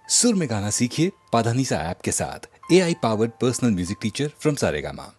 सुर में गाना सीखिए पाधानीसा ऐप के साथ। AI powered personal music teacher from Saregama.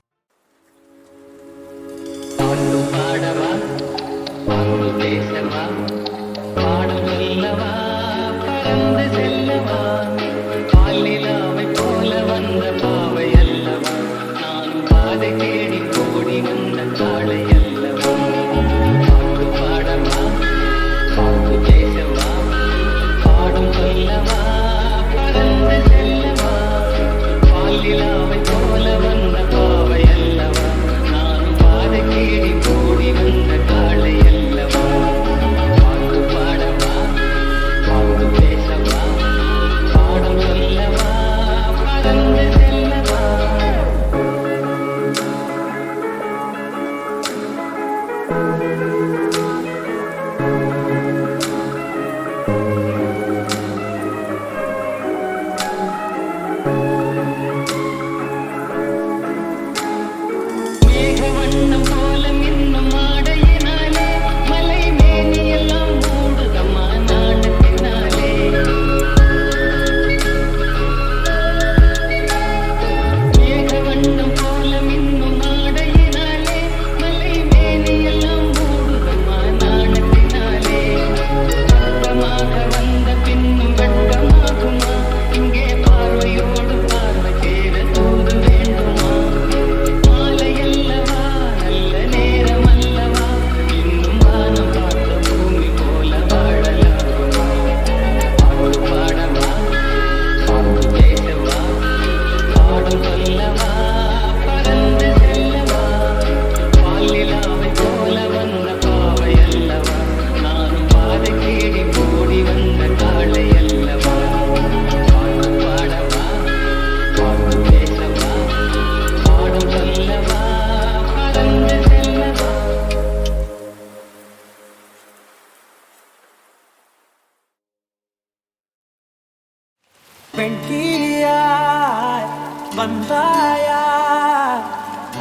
बंदाया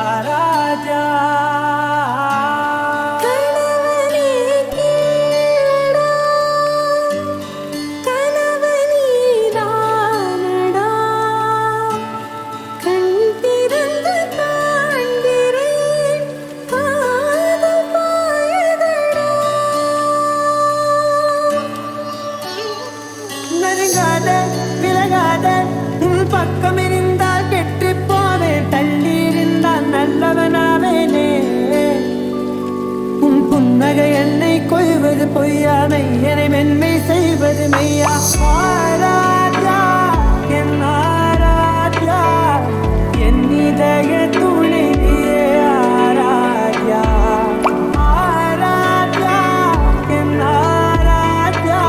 आराजा என்னை கொய்வது பொய்யாமை என்னை மென்மை செய்வது மெய்யா ஆராத்யா என் ஆராத்யா என் இதய துணை நீயே ஆராத்யா ஆராத்யா என் ஆராத்யா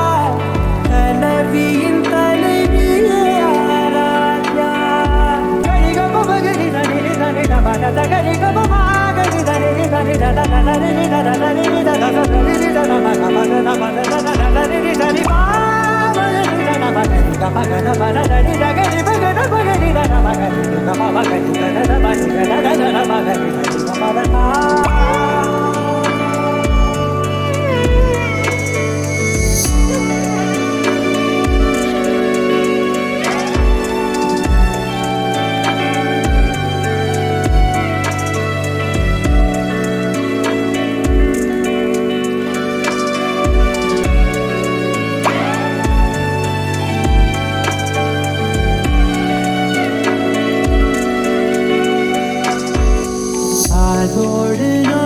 தலைவியின் தலைவியே ஆராத்யா கரிகம மகரி தனி தனி தமன தகரிகம மகரி தனி தனி தனி அதோடு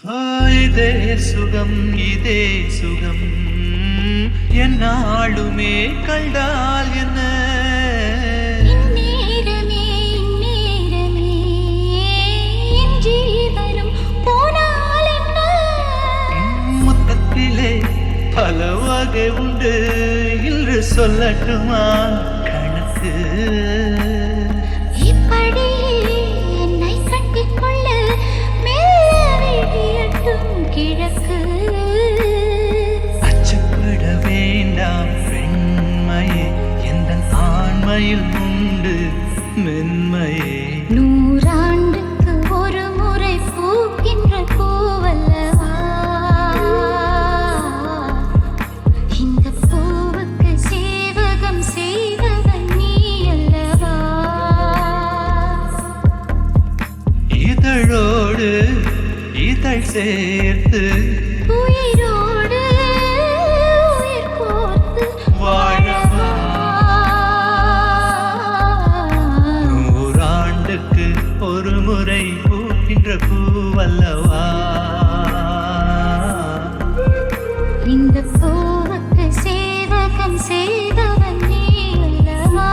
இதே சுகம் இதே சுகம் என்னாலுமே கண்டால் என்ன இந்நேரமே இந்நேரமே என் ஜீவனும் போனால் என்ன மொத்தத்திலே பல வகை உண்டு என்று சொல்லட்டுமா கணக்கு இப்படியே என்னை கட்டிக்கொள்ள மெல்ல விழியட்டும் கிழக்கு அச்சப்பட வேண்டாம் பெண்மையே எந்த ஆண்மையில் உண்டு மென்மையே நூறாண்டுக்கு ஒரு முறை பூக்கின்ற பூவல்லவா இந்த பூவுக்கு சேவகம் செய்தவன் நீ அல்லவா இதழோடு இதழ் சேர்த்து உயிரோடு உயிர் கோர்த்து வாழவா நூறாண்டுக்கு ஒரு முறை பூக்கின்ற பூவல்லவா இந்த பூவுக்கு சேவகம் செய்தவன் நீ அல்லவா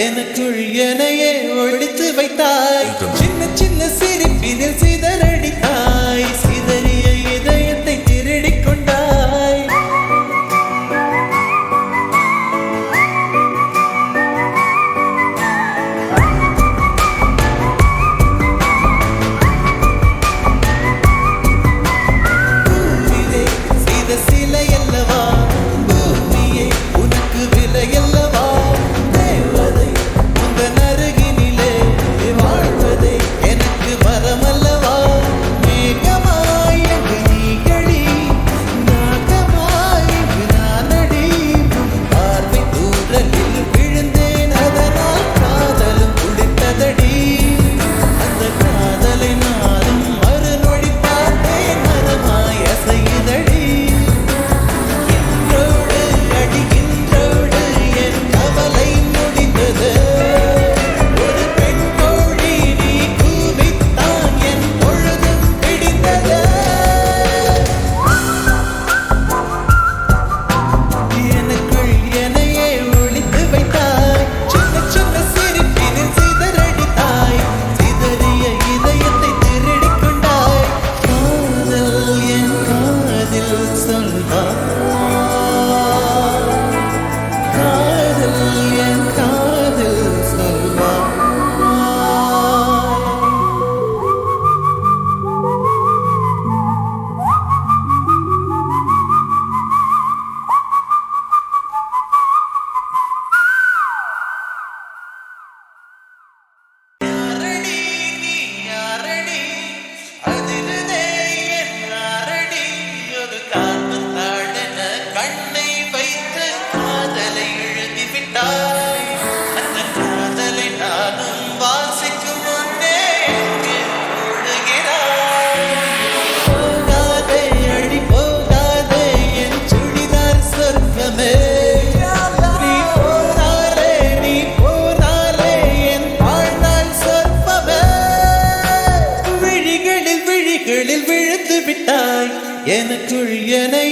எனக்குள் எனையே ஒழித்து வைத்தாய் சின்ன சின்ன சிரிப்பினில் சிதறடித்தாய் சிதறிய இதயத்தை திருடிக் கொண்டாய் பூவிலே செய்த சிலை அல்லவா பூமியே உனக்கு விலை அல்லவா தேவதை உந்தன் அருகினிலே வாழ்வதே எனக்கு வரமல்லவா எனக்குள் எனையே